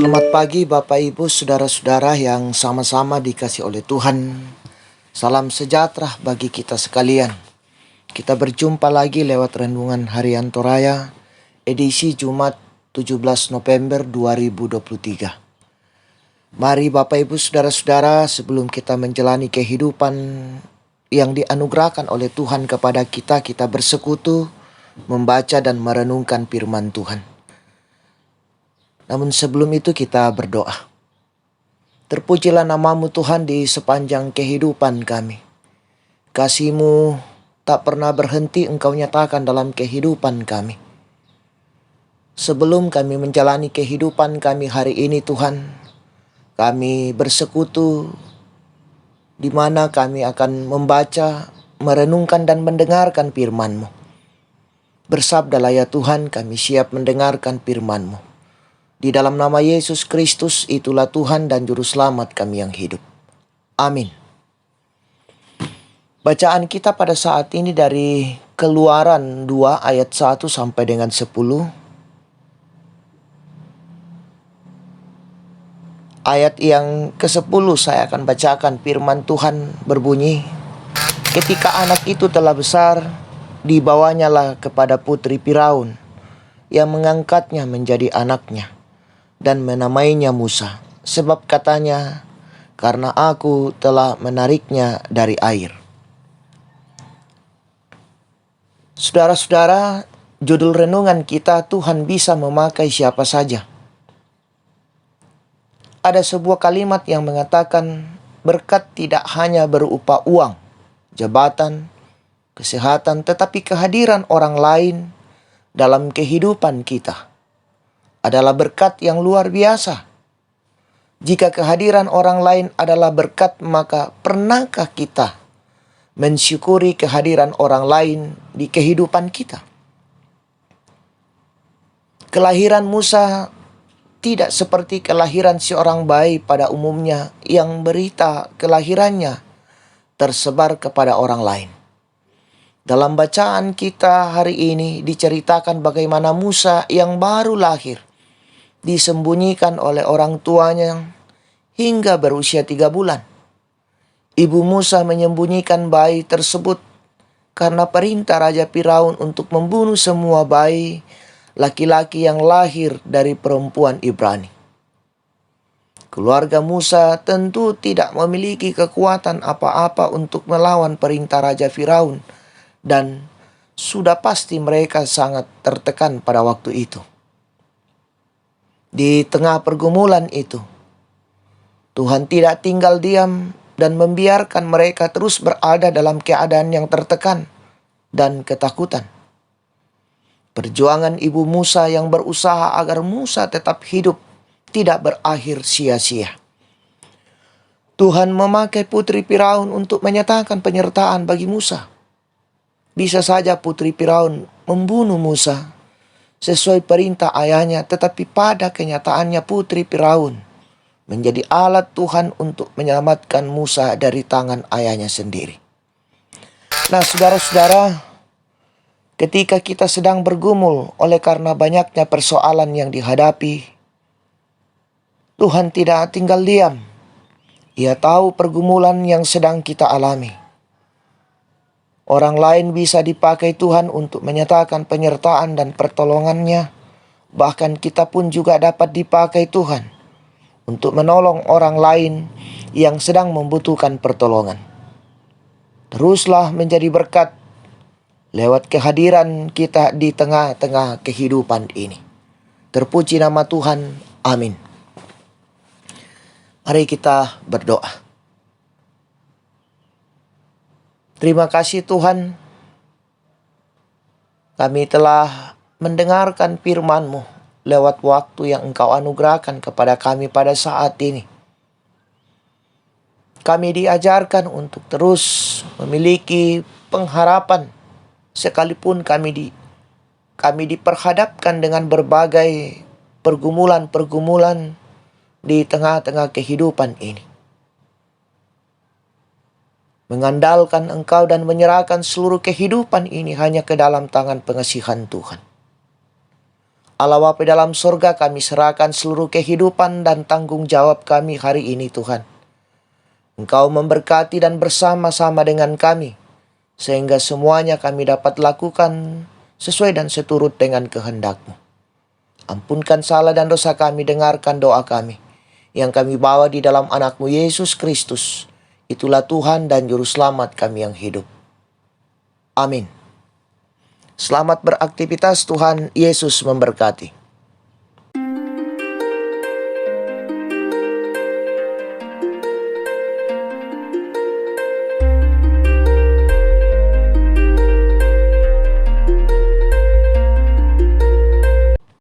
Selamat pagi Bapak Ibu Saudara-saudara yang sama-sama dikasih oleh Tuhan. Salam sejahtera bagi kita sekalian. Kita berjumpa lagi lewat Renungan Harian Toraya, edisi Jumat 17 November 2023. Mari Bapak Ibu Saudara-saudara, sebelum kita menjalani kehidupan yang dianugerahkan oleh Tuhan kepada kita, kita bersekutu, membaca dan merenungkan firman Tuhan. Namun sebelum itu kita berdoa. Terpujilah namamu Tuhan di sepanjang kehidupan kami. Kasih-Mu tak pernah berhenti Engkau nyatakan dalam kehidupan kami. Sebelum kami menjalani kehidupan kami hari ini Tuhan, kami bersekutu di mana kami akan membaca, merenungkan dan mendengarkan firman-Mu. Bersabdalah ya Tuhan, kami siap mendengarkan firman-Mu. Di dalam nama Yesus Kristus, itulah Tuhan dan Juru Selamat kami yang hidup. Amin. Bacaan kita pada saat ini dari Keluaran 2 ayat 1 sampai dengan 10. Ayat yang ke-10 saya akan bacakan. Firman Tuhan berbunyi, ketika anak itu telah besar, dibawanyalah kepada putri Firaun, yang mengangkatnya menjadi anaknya dan menamainya Musa, sebab katanya, karena aku telah menariknya dari air. Saudara-saudara, judul renungan kita, Tuhan bisa memakai siapa saja. Ada sebuah kalimat yang mengatakan, berkat tidak hanya berupa uang, jabatan, kesehatan, tetapi kehadiran orang lain dalam kehidupan kita adalah berkat yang luar biasa. Jika kehadiran orang lain adalah berkat, maka pernahkah kita mensyukuri kehadiran orang lain di kehidupan kita? Kelahiran Musa tidak seperti kelahiran seorang bayi pada umumnya yang berita kelahirannya tersebar kepada orang lain. Dalam bacaan kita hari ini diceritakan bagaimana Musa yang baru lahir disembunyikan oleh orang tuanya hingga berusia 3 bulan. Ibu Musa menyembunyikan bayi tersebut karena perintah Raja Firaun untuk membunuh semua bayi laki-laki yang lahir dari perempuan Ibrani. Keluarga Musa tentu tidak memiliki kekuatan apa-apa untuk melawan perintah Raja Firaun, dan sudah pasti mereka sangat tertekan pada waktu itu. Di tengah pergumulan itu, Tuhan tidak tinggal diam dan membiarkan mereka terus berada dalam keadaan yang tertekan dan ketakutan. Perjuangan ibu Musa yang berusaha agar Musa tetap hidup tidak berakhir sia-sia. Tuhan memakai putri Firaun untuk menyatakan penyertaan bagi Musa. Bisa saja putri Firaun membunuh Musa sesuai perintah ayahnya, tetapi pada kenyataannya putri Firaun menjadi alat Tuhan untuk menyelamatkan Musa dari tangan ayahnya sendiri. Nah, saudara-saudara, ketika kita sedang bergumul oleh karena banyaknya persoalan yang dihadapi, Tuhan tidak tinggal diam. Ia tahu pergumulan yang sedang kita alami. Orang lain bisa dipakai Tuhan untuk menyatakan penyertaan dan pertolongannya. Bahkan kita pun juga dapat dipakai Tuhan untuk menolong orang lain yang sedang membutuhkan pertolongan. Teruslah menjadi berkat lewat kehadiran kita di tengah-tengah kehidupan ini. Terpuji nama Tuhan. Amin. Mari kita berdoa. Terima kasih Tuhan, kami telah mendengarkan firman-Mu lewat waktu yang Engkau anugerahkan kepada kami pada saat ini. Kami diajarkan untuk terus memiliki pengharapan sekalipun kami diperhadapkan dengan berbagai pergumulan-pergumulan di tengah-tengah kehidupan ini. Mengandalkan Engkau dan menyerahkan seluruh kehidupan ini hanya ke dalam tangan pengasihan Tuhan. Allah Bapa dalam surga, kami serahkan seluruh kehidupan dan tanggung jawab kami hari ini Tuhan. Engkau memberkati dan bersama-sama dengan kami, sehingga semuanya kami dapat lakukan sesuai dan seturut dengan kehendak-Mu. Ampunkan salah dan dosa kami, dengarkan doa kami, yang kami bawa di dalam anak-Mu Yesus Kristus. Itulah Tuhan dan Juru Selamat kami yang hidup. Amin. Selamat beraktivitas, Tuhan Yesus memberkati.